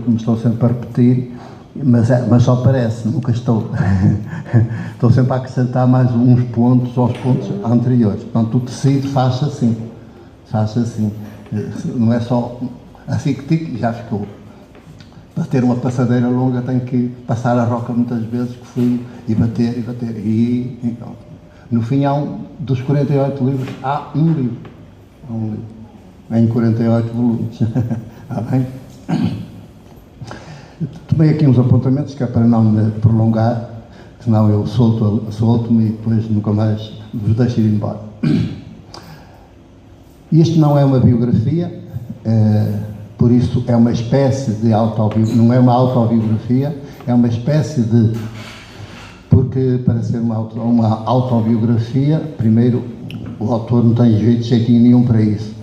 porque me estou sempre a repetir, mas só parece, nunca estou. Estou sempre a acrescentar mais uns pontos aos pontos anteriores. Portanto, o tecido faz-se assim. Não é só assim que tique, já ficou. Para ter uma passadeira longa tenho que passar a roca muitas vezes, que fui, e bater. E então, no fim, dos 48 livros, há um livro. Em 48 volumes. Está bem? Tomei aqui uns apontamentos, que é para não me prolongar, senão eu solto-me e depois nunca mais vos deixo ir embora. Isto não é uma biografia, por isso é uma espécie de autobiografia, não é uma autobiografia, é uma espécie de... Porque para ser uma autobiografia, primeiro, o autor não tem jeitinho nenhum para isso.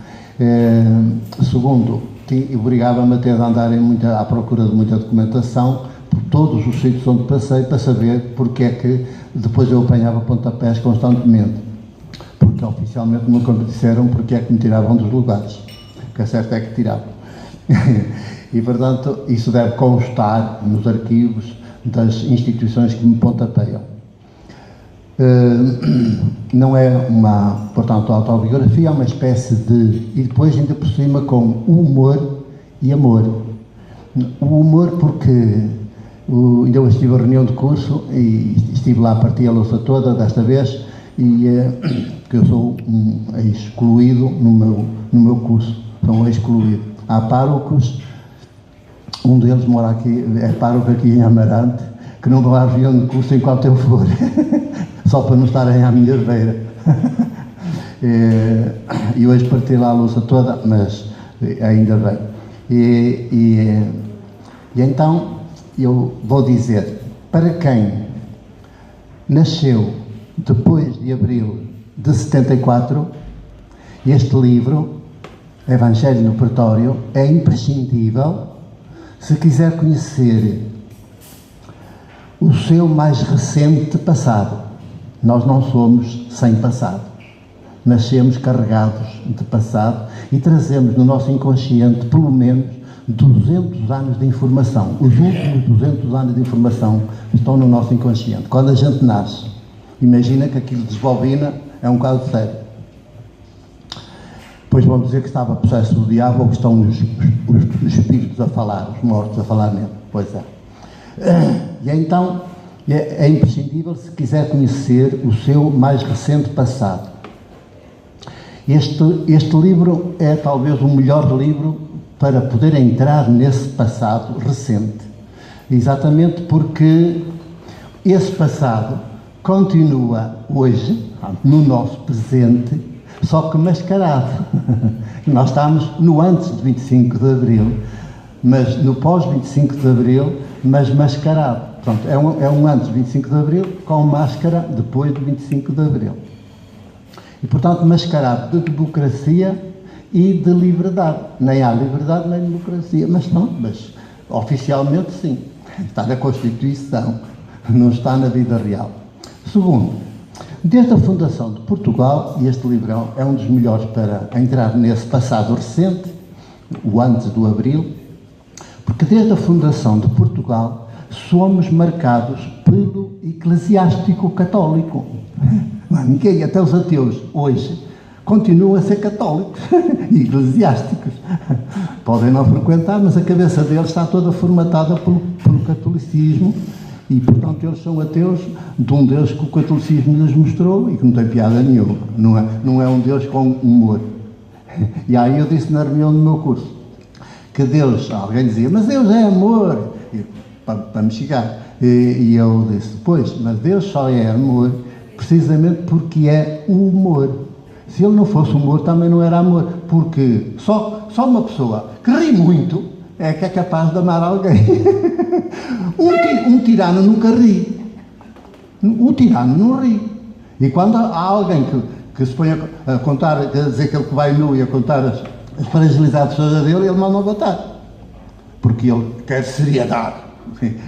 Segundo, obrigava-me até a andar à procura de muita documentação por todos os sítios onde passei, para saber porque é que depois eu apanhava pontapés constantemente. Porque oficialmente nunca me disseram porque é que me tiravam dos lugares. O que é certo é que tiravam. E, portanto, isso deve constar nos arquivos das instituições que me pontapeiam. Não é portanto, autobiografia, é uma espécie de... E depois, ainda por cima, com humor e amor. O humor porque ainda hoje estive a reunião de curso e estive lá a partir a louça toda, desta vez, e que eu sou excluído no meu curso. Sou um excluído. Há párocos, um deles mora aqui, é pároco aqui em Amarante, que não vão à reunião de curso enquanto eu for. Só para não estarem à minha beira. E hoje parti lá a louça toda, mas ainda bem. E então eu vou dizer, para quem nasceu depois de abril de 74, este livro, Evangelho no Pretório, é imprescindível se quiser conhecer o seu mais recente passado. Nós não somos sem passado. Nascemos carregados de passado e trazemos no nosso inconsciente pelo menos 200 anos de informação. Os últimos 200 anos de informação estão no nosso inconsciente. Quando a gente nasce, imagina que aquilo desbobina, é um caso sério. Depois vão dizer que estava possesso do diabo ou que estão os espíritos a falar, os mortos a falar nele. Pois é. E então é imprescindível se quiser conhecer o seu mais recente passado. Este livro é talvez o melhor livro para poder entrar nesse passado recente. Exatamente porque esse passado continua hoje, no nosso presente, só que mascarado. Nós estamos no antes de 25 de Abril, mas no pós-25 de Abril, mas mascarado. Portanto, é um antes de 25 de Abril com máscara depois de 25 de Abril. E, portanto, mascarado de democracia e de liberdade. Nem há liberdade nem democracia, mas oficialmente sim. Está na Constituição, não está na vida real. Segundo, desde a fundação de Portugal, e este livro é um dos melhores para entrar nesse passado recente, o antes do Abril, porque desde a fundação de Portugal somos marcados pelo eclesiástico católico. Ninguém, até os ateus, hoje, continuam a ser católicos e eclesiásticos. Podem não frequentar, mas a cabeça deles está toda formatada pelo catolicismo e, portanto, eles são ateus de um Deus que o catolicismo lhes mostrou e que não tem piada nenhuma. Não é um Deus com humor. E aí eu disse na reunião do meu curso que Deus, alguém dizia, mas Deus é amor, para me chegar. E eu disse, pois, mas Deus só é amor precisamente porque é o humor. Se ele não fosse humor, também não era amor, porque só uma pessoa que ri muito é que é capaz de amar alguém. Um tirano nunca ri. O tirano não ri. E quando há alguém que se põe a contar, a dizer que ele que vai nu e a contar as fragilidades todas dele, ele manda matar. Porque ele quer seriedade.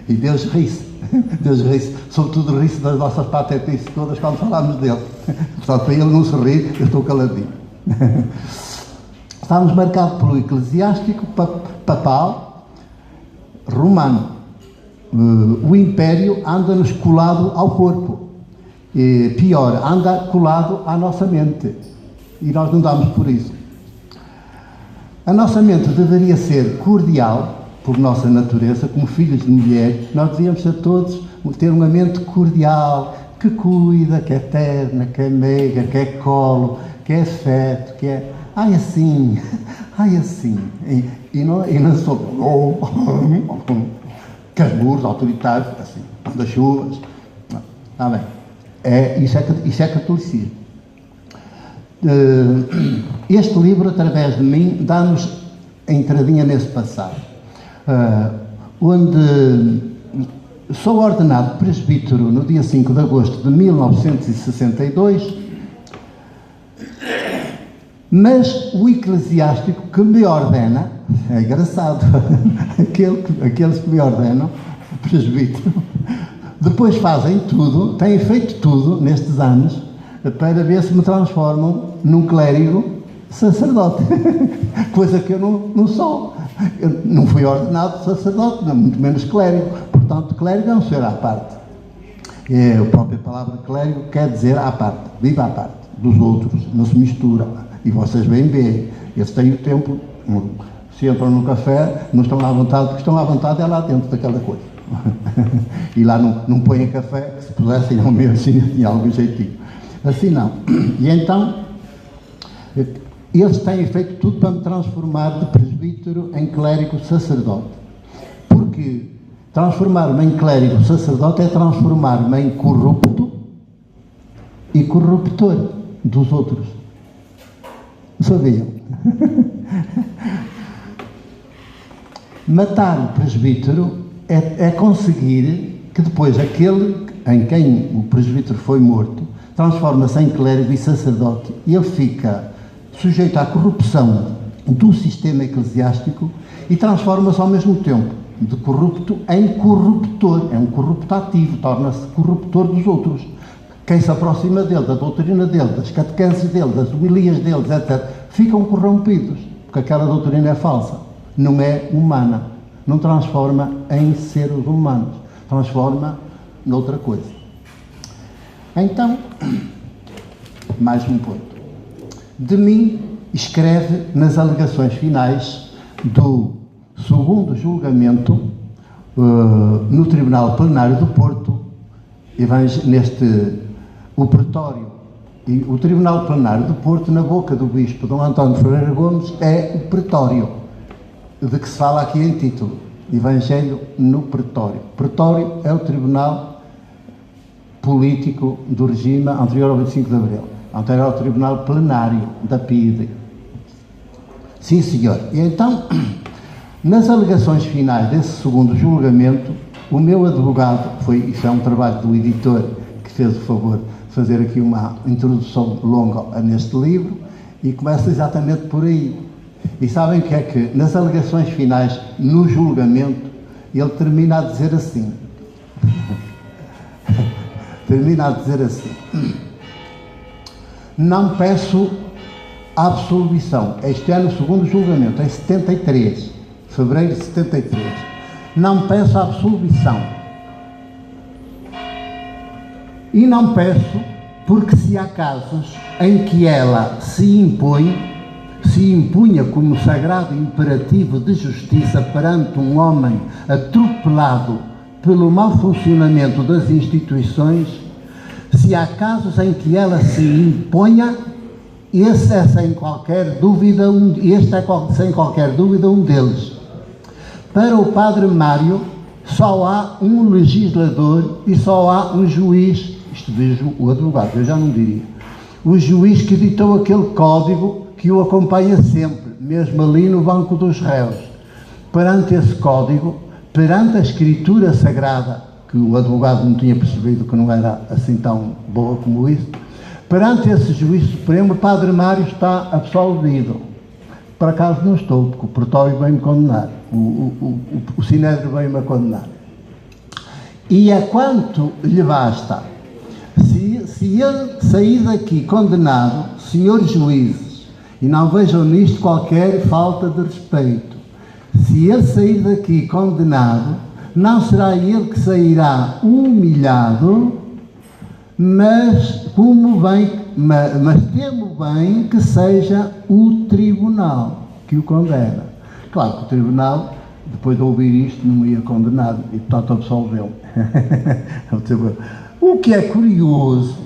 E Deus ri-se. Deus ri-se, sobretudo ri-se das nossas patetices todas quando falamos dele. Portanto, para ele não se rir, eu estou caladinho. Estamos marcados pelo eclesiástico papal romano. O império anda-nos colado ao corpo. Pior, anda colado à nossa mente. E nós não damos por isso. A nossa mente deveria ser cordial, por nossa natureza, como filhos de mulher. Nós devíamos ser todos ter uma mente cordial, que cuida, que é terna, que é meiga, que é colo, que é afeto, que é... Ai assim. E não sou... Carburos, autoritários, assim, das chuvas. Está bem. Isso é catolicismo. Este livro, através de mim, dá-nos a entradinha nesse passado, onde sou ordenado presbítero no dia 5 de agosto de 1962, mas o eclesiástico que me ordena, é engraçado, aqueles que me ordenam, o presbítero, depois fazem tudo, têm feito tudo nestes anos, para ver se me transformam num clérigo sacerdote, coisa que eu não sou. Eu não fui ordenado sacerdote, muito menos clérigo. Portanto, clérigo é um ser à parte. A própria palavra clérigo quer dizer à parte, vive à parte dos outros, não se mistura. E vocês bem veem, eles têm o tempo, se entram no café, não estão à vontade, porque estão à vontade é lá dentro daquela coisa. E lá não põem café, que se pudessem ao menos tinha algum jeitinho. Assim não. E então, eles têm feito tudo para me transformar de presbítero em clérigo sacerdote. Porque transformar-me em clérigo sacerdote é transformar-me em corrupto e corruptor dos outros. Sabiam? Matar o presbítero é conseguir que depois aquele em quem o presbítero foi morto transforma-se em clérigo e sacerdote e ele fica sujeito à corrupção do sistema eclesiástico e transforma-se ao mesmo tempo de corrupto em corruptor. É um corrupto ativo, torna-se corruptor dos outros. Quem se aproxima dele, da doutrina dele, das catequeses dele, das homilias deles, etc., ficam corrompidos, porque aquela doutrina é falsa, não é humana, não transforma em seres humanos, transforma noutra coisa. Então, mais um ponto. De mim, escreve nas alegações finais do segundo julgamento no Tribunal Plenário do Porto, o pretório e o Tribunal Plenário do Porto, na boca do Bispo Dom António Ferreira Gomes, é o pretório, de que se fala aqui em título, Evangelho no pretório. Pretório é o Tribunal Político do regime anterior ao 25 de Abril, anterior ao Tribunal Plenário da PIDE. Sim, senhor. E então, nas alegações finais desse segundo julgamento, o meu advogado, isso é um trabalho do editor que fez o favor de fazer aqui uma introdução longa neste livro, e começa exatamente por aí. E sabem o que é que, nas alegações finais, no julgamento, ele termina a dizer assim. Não peço absolvição. Este é no segundo julgamento, em 73, fevereiro de 73. Não peço absolvição. E não peço porque se há casos em que ela se impunha como sagrado imperativo de justiça perante um homem atropelado pelo mau funcionamento das instituições, se há casos em que ela se imponha, este é sem qualquer dúvida um deles. Para o Padre Mário, só há um legislador e só há um juiz, isto diz o advogado, eu já não diria, o juiz que editou aquele código que o acompanha sempre, mesmo ali no banco dos réus. Perante esse código, perante a escritura sagrada, que o advogado não tinha percebido que não era assim tão boa como isso, perante esse juiz supremo, o Padre Mário está absolvido. Por acaso não estou, porque o pretório veio-me condenar, o Sinédrio veio-me a condenar. E a quanto lhe basta, se ele sair daqui condenado, senhores juízes, e não vejam nisto qualquer falta de respeito, se ele sair daqui condenado, não será ele que sairá humilhado, mas temo bem que seja o tribunal que o condena. Claro que o tribunal, depois de ouvir isto, não ia condenar e, portanto, absolveu. O que é curioso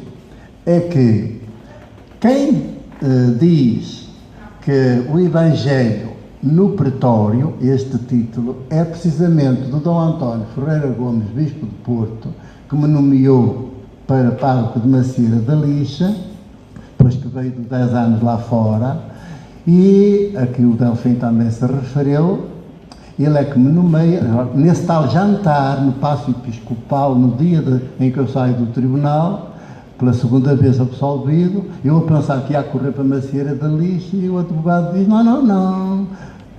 é que quem diz que o Evangelho no Pretório, este título, é precisamente do Dom António Ferreira Gomes, Bispo de Porto, que me nomeou para pároco de Macieira da Lixa, depois que veio de 10 anos lá fora, e aqui o Delfim também se referiu. Ele é que me nomeia, nesse tal jantar, no Paço Episcopal, no dia em que eu saio do tribunal, pela segunda vez absolvido, eu a pensar que ia correr para a Macieira da Lixa, e o advogado diz, não,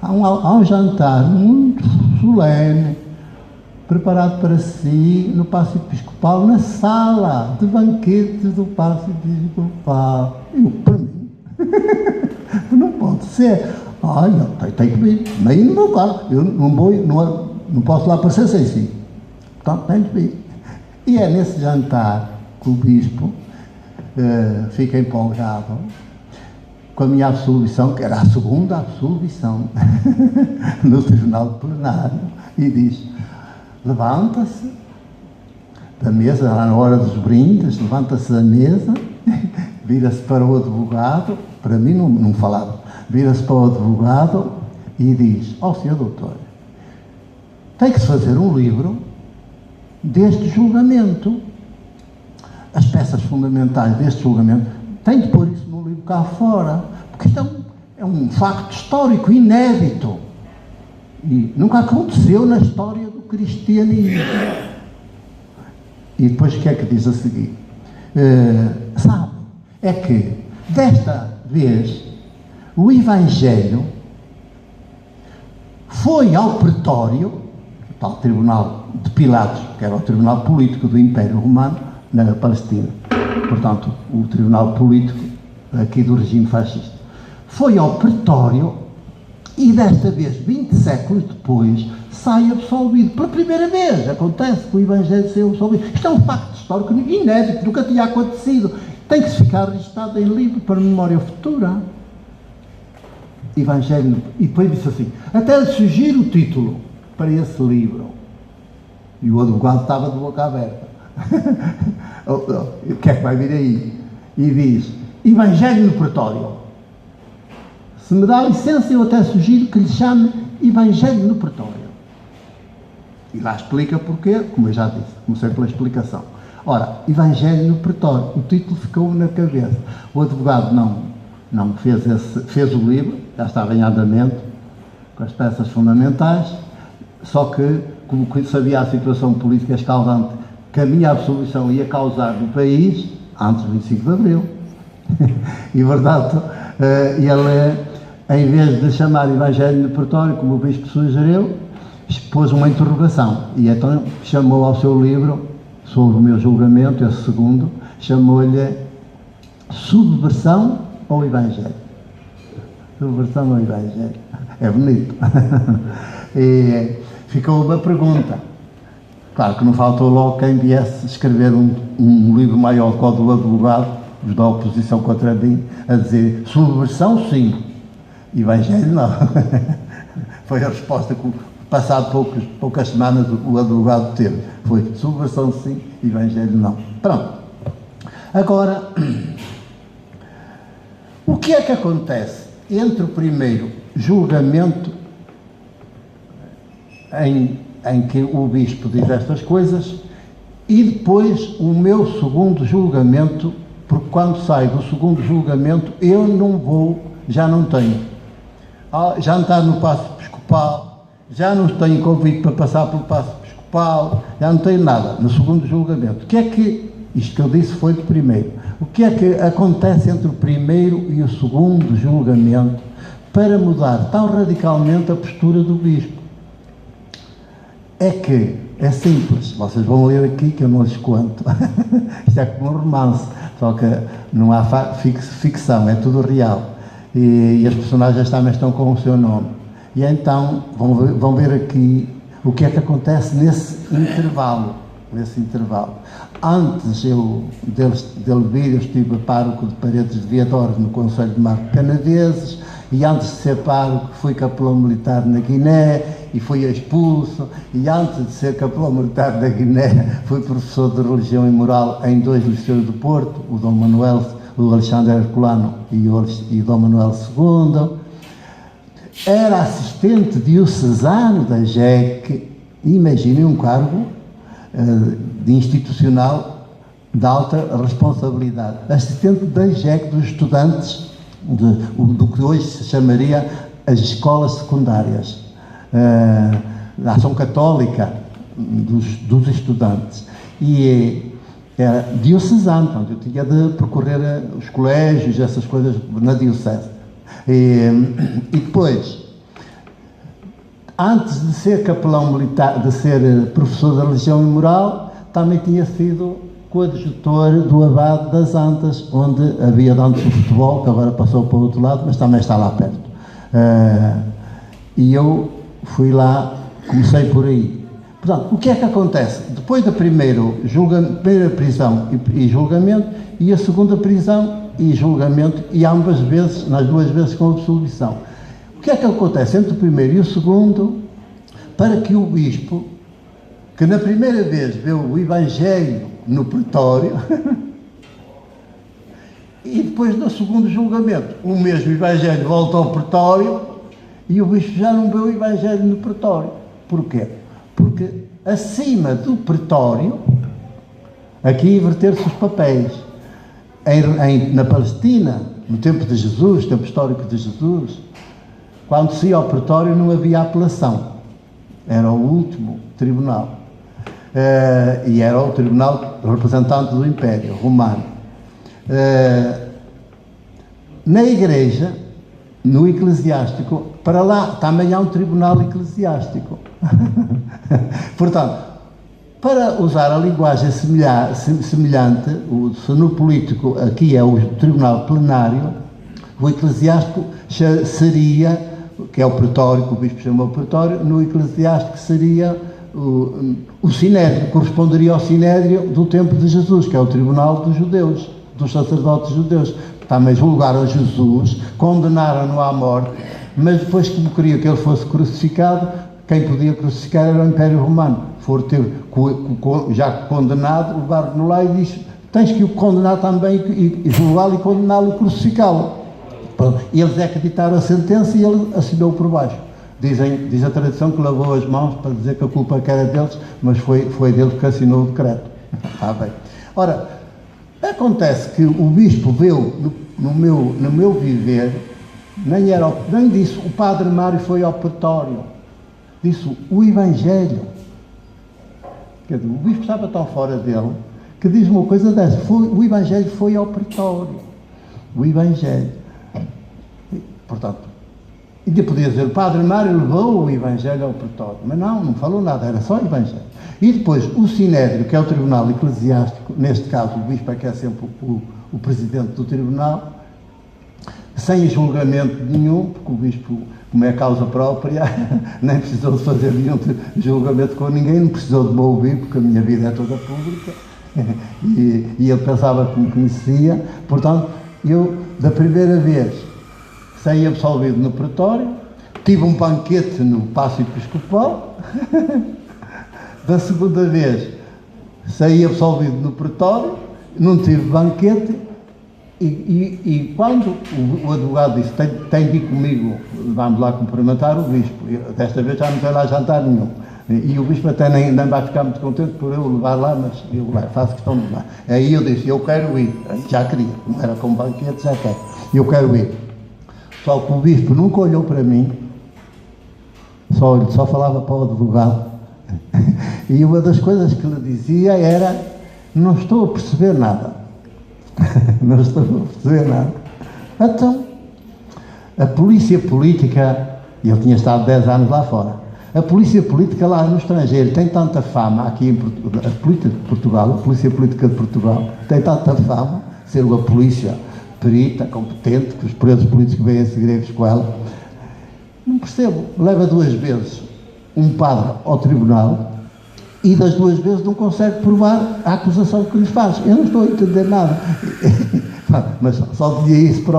há um jantar muito solene, preparado para si, no Paço Episcopal, na sala de banquetes do Paço Episcopal. E eu, para mim, não pode ser. Tem que vir, nem no meu carro, eu não posso lá aparecer sem si. Portanto, tem que vir. E é nesse jantar que o Bispo fica empolgado com a minha absolvição, que era a segunda absolvição, no Tribunal Plenário, e diz, levanta-se da mesa, lá na hora dos brindes, levanta-se da mesa, vira-se para o advogado, para mim não falava, vira-se para o advogado e diz, Sr. Doutor, tem que se fazer um livro deste julgamento. As peças fundamentais deste julgamento, tem de pôr isso num livro cá fora, porque isto é um facto histórico inédito e nunca aconteceu na história do cristianismo. E depois o que é que diz a seguir? Sabe, é que desta vez o Evangelho foi ao Pretório, o tal tribunal de Pilatos, que era o tribunal político do Império Romano, na Palestina, portanto, o tribunal político aqui do regime fascista, foi ao Pretório e desta vez, 20 séculos depois, sai absolvido. Pela primeira vez acontece que o Evangelho saiu absolvido. Isto é um facto histórico inédito, nunca tinha acontecido. Tem que se ficar registado em livro para memória futura. Evangelho. E depois disse assim, até surgir o título para esse livro. E o advogado estava de boca aberta. O que é que vai vir aí? E diz, Evangelho no Pretório. Se me dá licença, eu até sugiro que lhe chame Evangelho no Pretório. E lá explica porquê, como eu já disse, comecei pela explicação. Ora, Evangelho no Pretório, o título ficou-me na cabeça. O advogado não fez o livro, já estava em andamento, com as peças fundamentais, só que, como sabia a situação política escaldante que a minha absolvição ia causar no país, antes do 25 de Abril, e, portanto, ele, em vez de chamar Evangelho no Pretório, como o Bispo sugeriu, pôs uma interrogação, e então chamou ao seu livro, sobre o meu julgamento, esse segundo, chamou-lhe Subversão ao Evangelho. Subversão ao Evangelho. É bonito. E ficou uma pergunta. Claro que não faltou logo quem viesse escrever um livro maior que o do advogado, os da oposição contra mim, a dizer subversão sim, Evangelho não. Foi a resposta que, passado poucas semanas, o advogado teve. Foi subversão sim, Evangelho não. Pronto. Agora, o que é que acontece entre o primeiro julgamento em que o Bispo diz estas coisas e depois o meu segundo julgamento, porque quando saio do segundo julgamento eu já não tenho jantar no Paço Episcopal, já não tenho convite para passar pelo Paço Episcopal, já não tenho nada no segundo julgamento. O que é que, isto que eu disse foi do primeiro, o que é que acontece entre o primeiro e o segundo julgamento para mudar tão radicalmente a postura do Bispo? É que é simples, vocês vão ler aqui que eu não lhes conto. Isto é como um romance, só que não há ficção, é tudo real. E as personagens também estão com o seu nome. E então vão ver aqui o que é que acontece nesse intervalo. Antes dele vir, eu estive pároco de Paredes de Viadores no Conselho de Marco Canaveses, e antes de ser pároco fui capelão militar na Guiné e fui expulso, e antes de ser capelão militar da Guiné fui professor de religião e moral em 2 liceus do Porto, o Dom Manuel, o Alexandre Herculano e o Dom Manuel II. Era assistente diocesano da JEC, imaginem um cargo de institucional de alta responsabilidade. Assistente da JEC dos estudantes do que hoje se chamaria as escolas secundárias, da ação católica dos estudantes. E era diocesano, portanto, eu tinha de percorrer os colégios, essas coisas na diocese. E depois, antes de ser capelão militar, de ser professor de religião e moral, também tinha sido coadjutor do Abade das Antas, onde havia antes o futebol, que agora passou para o outro lado, mas também está lá perto. E eu fui lá, comecei por aí. Portanto, o que é que acontece? Depois da primeira prisão e julgamento, e a segunda prisão e julgamento, e ambas vezes, nas 2 vezes com absolvição. O que é que acontece entre o primeiro e o segundo, para que o bispo, que na primeira vez viu o Evangelho no pretório, e depois no segundo julgamento, o mesmo Evangelho volta ao pretório, e o bispo já não viu o Evangelho no pretório. Porquê? Porque acima do pretório, aqui inverter-se os papéis. Na Palestina, no tempo de Jesus, tempo histórico de Jesus, quando se ia ao pretório não havia apelação. Era o último tribunal. E era o tribunal representante do Império Romano. Na igreja, no eclesiástico, para lá também há um tribunal eclesiástico. Portanto, para usar a linguagem semelhante, se no político aqui é o tribunal plenário, o eclesiástico seria, que é o pretório, que o bispo chamou o pretório, no eclesiástico seria o sinédrio, corresponderia ao sinédrio do tempo de Jesus, que é o tribunal dos judeus, dos sacerdotes judeus. Também julgaram Jesus, condenaram-no à morte, mas depois, como queria que ele fosse crucificado, quem podia crucificar era o Império Romano. Já condenado, levar-no lá e diz: tens que o condenar também, e julgá-lo e condená-lo e crucificá-lo. E eles acreditaram a sentença e ele assinou por baixo. Diz a tradição que lavou as mãos para dizer que a culpa era deles, mas foi dele que assinou o decreto. Está bem. Ora, acontece que o bispo viu no meu viver, nem disse o padre Mário foi ao pretório, disse o Evangelho. Quer dizer, o bispo estava tão fora dele que diz uma coisa dessa: o Evangelho foi ao pretório. O Evangelho. Portanto, ainda podia dizer, o padre Mário levou o Evangelho ao pretório, mas não falou nada, era só o Evangelho. E depois o sinédrio, que é o tribunal eclesiástico, neste caso o bispo é que é sempre o presidente do tribunal, sem julgamento nenhum, porque o bispo, como é causa própria, nem precisou de fazer nenhum julgamento com ninguém, não precisou de me ouvir, porque a minha vida é toda pública, e ele pensava que me conhecia. Portanto, eu, da primeira vez, saí absolvido no pretório, tive um banquete no Paço Episcopal. Da segunda vez, saí absolvido no pretório, não tive banquete, e quando o advogado disse: tem de ir comigo, vamos lá cumprimentar o bispo, desta vez já não tem lá jantar nenhum, e o bispo até nem vai ficar muito contente por eu levar lá, mas eu faço questão de levar. Aí eu disse: eu quero ir, já queria, não era com banquete, já quero, eu quero ir. Só que o bispo nunca olhou para mim, só falava para o advogado. E uma das coisas que ele dizia era: não estou a perceber nada. Não estou a perceber nada. Então, a polícia política, e ele tinha estado 10 anos lá fora, a polícia política lá no estrangeiro tem tanta fama, aqui em Portugal, a polícia política de Portugal tem tanta fama, ser uma polícia perita, competente, que os presos políticos vêm a seguir com ela. Não percebo. Leva 2 vezes um padre ao tribunal e das 2 vezes não consegue provar a acusação que lhe faz. Eu não estou a entender nada. Mas só dizia isso para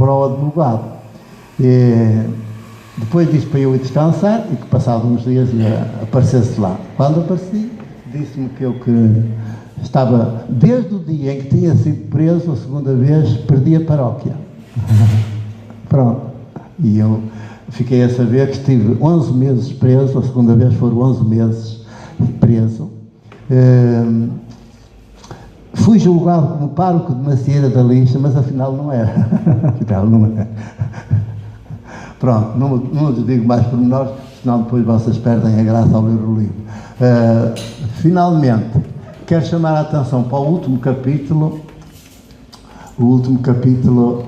o advogado. Depois disse para eu ir descansar e que passado uns dias ia aparecer-se lá. Quando apareci, disse-me que eu que estava, desde o dia em que tinha sido preso a segunda vez, perdi a paróquia. Pronto. E eu fiquei a saber que estive 11 meses preso, a segunda vez foram 11 meses preso. Fui julgado como pároco de Macieira da Lixa, mas afinal não era. Afinal não era. Pronto, não lhes digo mais pormenores, senão depois vocês perdem a graça ao ler o livro. Finalmente, quero chamar a atenção para o último capítulo. O último capítulo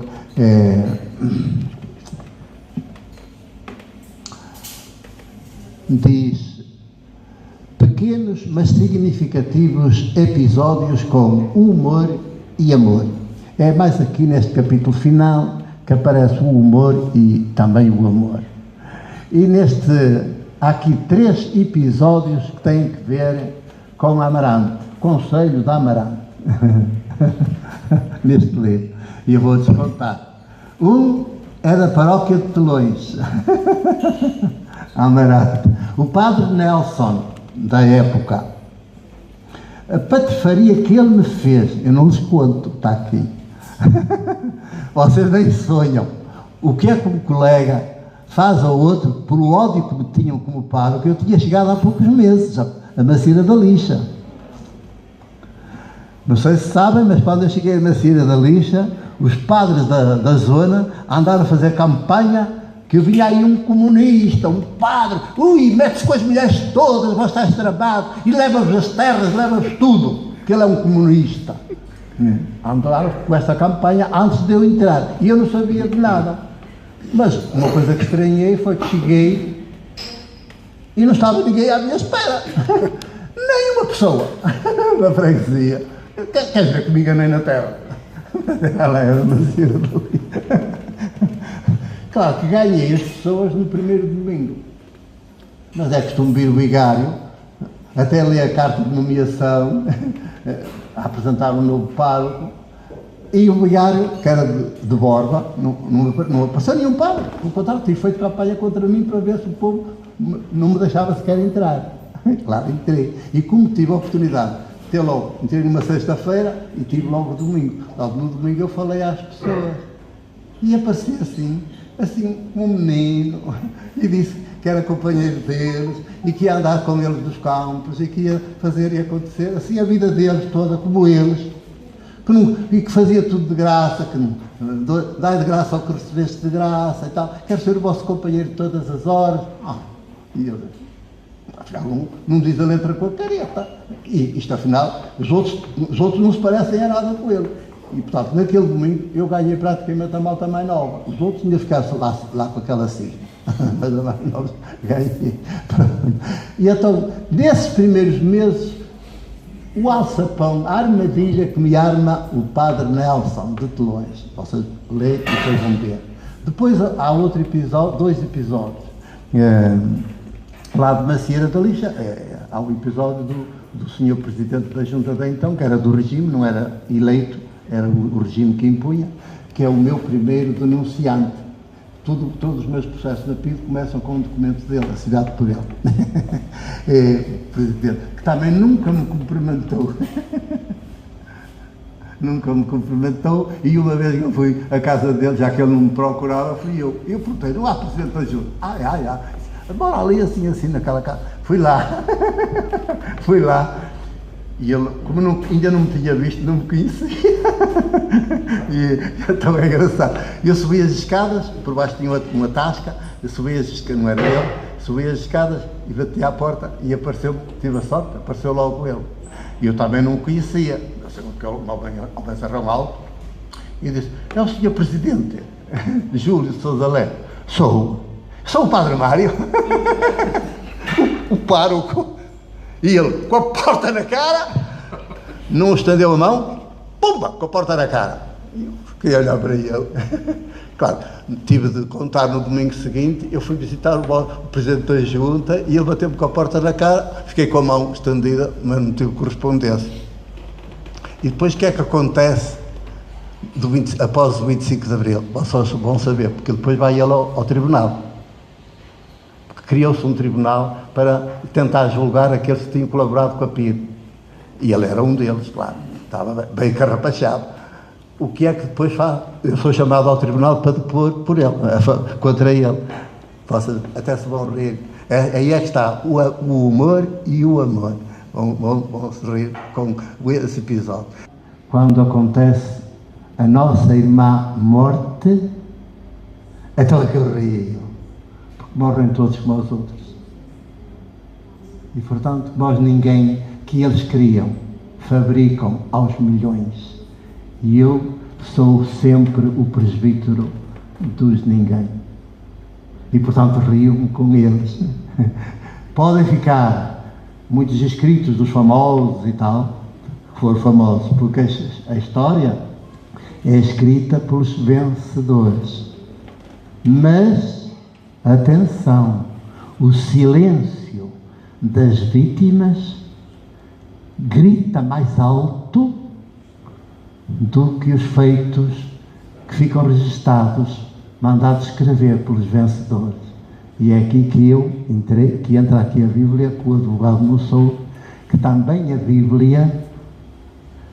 diz: pequenos mas significativos episódios com humor e amor. É mais aqui neste capítulo final que aparece o humor e também o amor. E há aqui 3 episódios que têm que ver com Amarante, Conselho de Amarante, neste livro. E eu vou-lhes contar. Um é da paróquia de Telões, Amarante. O padre Nelson, da época, a patifaria que ele me fez, eu não lhes conto, está aqui. Vocês nem sonham o que é que um colega faz ao outro por o ódio que me tinham como pároco. Eu tinha chegado há poucos meses a Macieira da Lixa. Não sei se sabem, mas quando eu cheguei a Macieira da Lixa, os padres da zona andaram a fazer campanha que vinha aí um comunista, um padre, mete-se com as mulheres todas, vai estar estrabado, e leva-vos as terras, leva-vos tudo, que ele é um comunista. Andaram com essa campanha antes de eu entrar, e eu não sabia de nada. Mas uma coisa que estranhei foi que cheguei e não estava ninguém à minha espera. Nem uma pessoa na freguesia. Queres ver que me enganei na terra? Ela era Macieira da Lixa. Claro que ganhei as pessoas no primeiro domingo, mas é costume vir o vigário, até ler a carta de nomeação, a apresentar um novo pároco, e o vigário, que era de Borba, não apareceu nenhum pároco, no contrário, tinha feito campanha contra mim para ver se o povo não me deixava sequer entrar. Claro, entrei, e como tive a oportunidade, entrei numa sexta-feira e tive logo domingo. Logo no domingo eu falei às pessoas, e apareci assim um menino, e disse que era companheiro deles, e que ia andar com eles dos campos, e que ia fazer e acontecer, assim a vida deles toda, como eles, e que fazia tudo de graça, que dai de graça ao que recebeste de graça e tal, quero ser o vosso companheiro todas as horas. E eu disse, afinal não diz a letra com a careta, e isto afinal, os outros não se parecem a nada com ele. E, portanto, naquele domingo eu ganhei praticamente a malta mais nova. Os outros ainda ficaram lá com aquela cisma. Mas a mais nova ganhei. E então, nesses primeiros meses, o alçapão, a armadilha que me arma o padre Nelson de Telões. Vocês lêem e depois vão ver. Depois há outro episódio, 2 episódios. Lá de Macieira da Lixa, há o episódio do senhor presidente da junta de então, que era do regime, não era eleito, era o regime que impunha, que é o meu primeiro denunciante. Todos os meus processos na PIDE começam com um documento dele, assinado por ele. Presidente, que também nunca me cumprimentou. Nunca me cumprimentou, e uma vez que eu fui à casa dele, já que ele não me procurava, fui eu. Eu perguntei, presidente da junta. Bora ali assim naquela casa. Fui lá. E ele, como ainda não me tinha visto, não me conhecia. E então é engraçado. Eu subi as escadas, por baixo tinha uma tasca, eu subi as escadas, não era ele, subi as escadas e bati à porta e apareceu, tive a sorte, apareceu logo ele. E eu também não o conhecia. Eu sei que ele ao pensarrão alto e disse, é o senhor presidente, Júlio de Sousa Lé. Sou o padre Mário, o pároco. E ele, com a porta na cara, não estendeu a mão, pumba, com a porta na cara. fiquei a olhar para ele. Claro, tive de contar no domingo seguinte, eu fui visitar o Presidente da Junta e ele bateu-me com a porta na cara, fiquei com a mão estendida, mas não tive correspondência. E depois o que é que acontece após o 25 de Abril? Vocês vão saber, porque depois vai ele ao tribunal. Criou-se um tribunal para tentar julgar aqueles que tinham colaborado com a PIDE. E ele era um deles, claro, estava bem carrapachado. O que é que depois faz? Eu sou chamado ao tribunal para depor por ele, contra ele. Vocês até se vão rir. Aí é que está o humor e o amor. Vão se rir com esse episódio. Quando acontece a nossa irmã morte, então é que eu rio. Porque morrem todos como os outros. E portanto, nós ninguém que eles criam, fabricam aos milhões. E eu sou sempre o presbítero dos ninguém. E, portanto, rio-me com eles. Podem ficar muitos escritos dos famosos e tal, que foram famosos, porque a história é escrita pelos vencedores. Mas, atenção, o silêncio das vítimas grita mais alto do que os feitos que ficam registados, mandados escrever pelos vencedores. E é aqui que entra aqui a Bíblia, que o advogado não soube, que também a Bíblia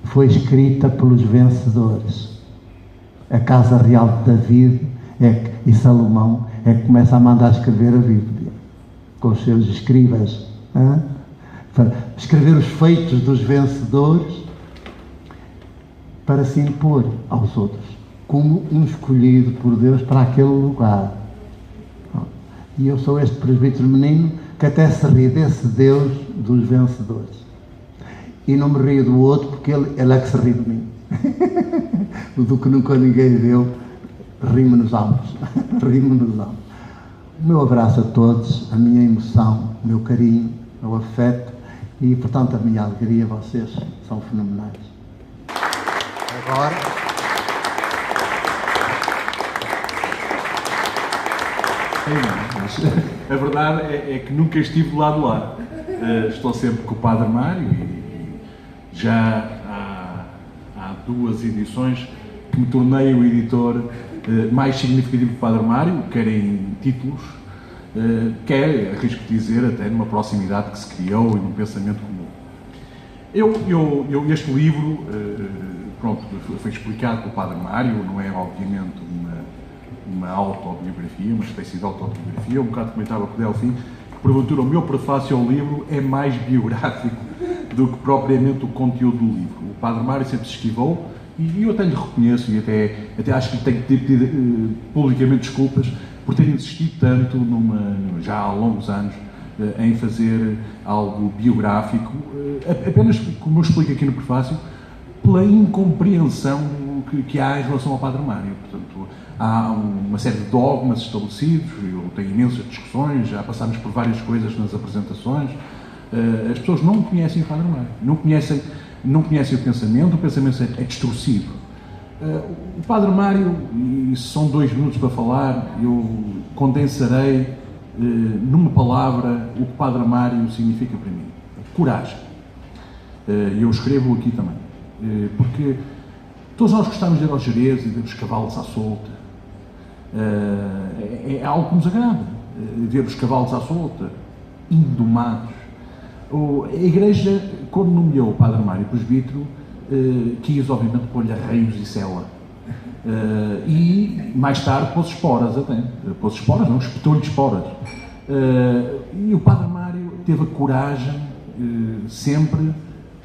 foi escrita pelos vencedores. A casa real de David e Salomão é que começa a mandar escrever a Bíblia, com os seus escribas. Escrever os feitos dos vencedores para se impor aos outros, como um escolhido por Deus para aquele lugar. E eu sou este presbítero menino que até se ri desse Deus dos vencedores. E não me rio do outro porque ele é que se ri de mim. Do que nunca ninguém viu, rimo-nos ambos. Rimo-nos ambos. O meu abraço a todos, a minha emoção, o meu carinho, o meu afeto e, portanto, a minha alegria. Vocês são fenomenais. Agora... A verdade é que nunca estive do lado lá. Estou sempre com o Padre Mário e já há 2 edições que me tornei o editor mais significativo do Padre Mário, quer em títulos, quer, arrisco dizer, até numa proximidade que se criou e num pensamento comum. Este livro, pronto, foi explicado pelo Padre Mário, não é obviamente uma autobiografia, uma espécie de autobiografia. Um bocado comentava com o Delfim que, porventura, o meu prefácio ao livro é mais biográfico do que propriamente o conteúdo do livro. O Padre Mário sempre se esquivou, e eu até lhe reconheço, e até acho que lhe tenho que pedir publicamente desculpas por ter insistido tanto, já há longos anos, em fazer algo biográfico, apenas, como eu explico aqui no prefácio, pela incompreensão que há em relação ao Padre Mário. Portanto, há uma série de dogmas estabelecidos, eu tenho imensas discussões, já passámos por várias coisas nas apresentações. As pessoas não conhecem o Padre Mário, não conhecem o pensamento é distorcido. O Padre Mário, e são 2 minutos para falar, eu condensarei numa palavra o que o Padre Mário significa para mim: coragem. Eu escrevo aqui também, porque todos nós gostamos de ir ao Jerez e ver os cavalos à solta. É algo que nos agrada, ver os cavalos à solta, indomados. A Igreja, quando nomeou o Padre Mário presbítero, quis obviamente pôr-lhe arreios e cela. E mais tarde pôs esporas até. Pôs esporas, não, espetou-lhe esporas. E o Padre Mário teve a coragem sempre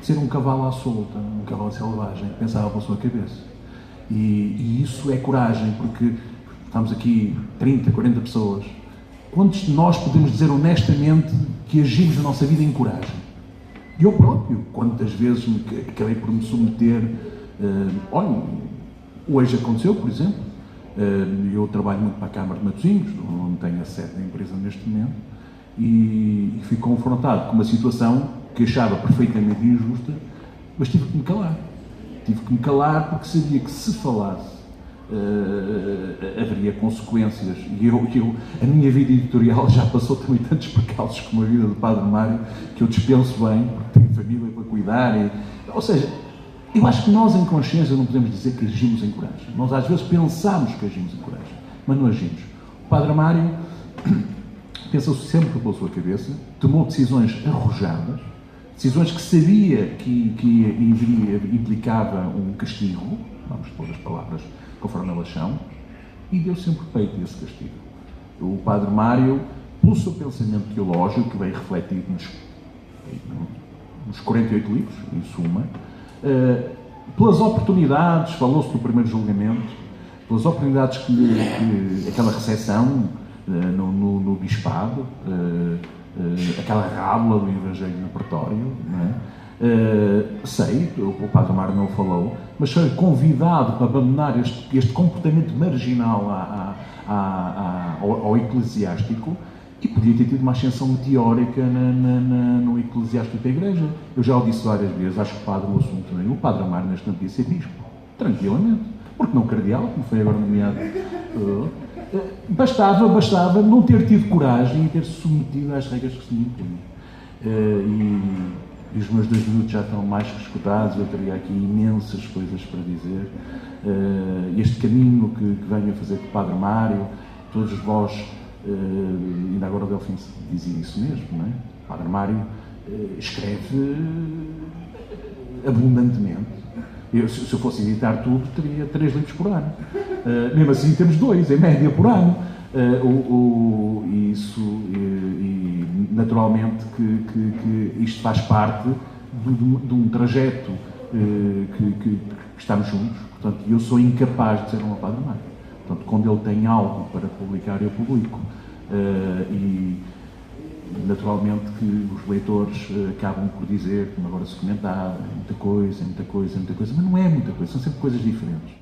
de ser um cavalo à solta, um cavalo selvagem, que pensava pela sua cabeça. E isso é coragem, porque estamos aqui 30, 40 pessoas. Quantos de nós podemos dizer honestamente que agimos na nossa vida em coragem? Eu próprio, quantas vezes acabei por me submeter, olha, hoje aconteceu, por exemplo, eu trabalho muito para a Câmara de Matosinhos, onde tenho a sede da empresa neste momento, e fui confrontado com uma situação que achava perfeitamente injusta, mas tive que me calar. Tive que me calar porque sabia que se falasse, haveria consequências. E a minha vida editorial já passou também tantos percalços como a vida do Padre Mário, que eu dispenso bem, porque tenho família para cuidar. Ou seja, eu acho que nós, em consciência, não podemos dizer que agimos em coragem. Nós, às vezes, pensamos que agimos em coragem, mas não agimos. O Padre Mário pensou sempre pela sua cabeça, tomou decisões arrojadas, decisões que sabia que implicava um castigo, vamos pôr as palavras conforme elas são, e deu sempre peito a esse castigo. O Padre Mário, pelo seu pensamento teológico, que veio refletido nos 48 livros, em suma, pelas oportunidades, falou-se do primeiro julgamento, pelas oportunidades que aquela recepção no bispado, aquela rábula do Evangelho no pretório, não é? Sei, o Padre Mário não o falou, mas foi convidado para abandonar este comportamento marginal ao eclesiástico e podia ter tido uma ascensão meteórica no eclesiástico da Igreja. Eu já o disse várias vezes, acho que o Padre o assunto também, o Padre Mário neste momento podia ser bispo, tranquilamente, porque não cardeal, como foi agora nomeado. Bastava não ter tido coragem e ter se submetido às regras que se lhe impunham. E os meus 2 minutos já estão mais que escutados, eu teria aqui imensas coisas para dizer. Este caminho que venho a fazer com o Padre Mário, todos vós, ainda agora o Delfim dizia isso mesmo, não é? O Padre Mário escreve abundantemente. Se eu fosse editar tudo, teria 3 livros por ano. Mesmo assim, temos 2, em média, por ano. E naturalmente que isto faz parte de um trajeto que estamos juntos. Portanto, eu sou incapaz de ser um Padre Mário. Portanto, quando ele tem algo para publicar, eu publico. E naturalmente que os leitores acabam por dizer, como agora se comentava, muita coisa, mas não é muita coisa, são sempre coisas diferentes.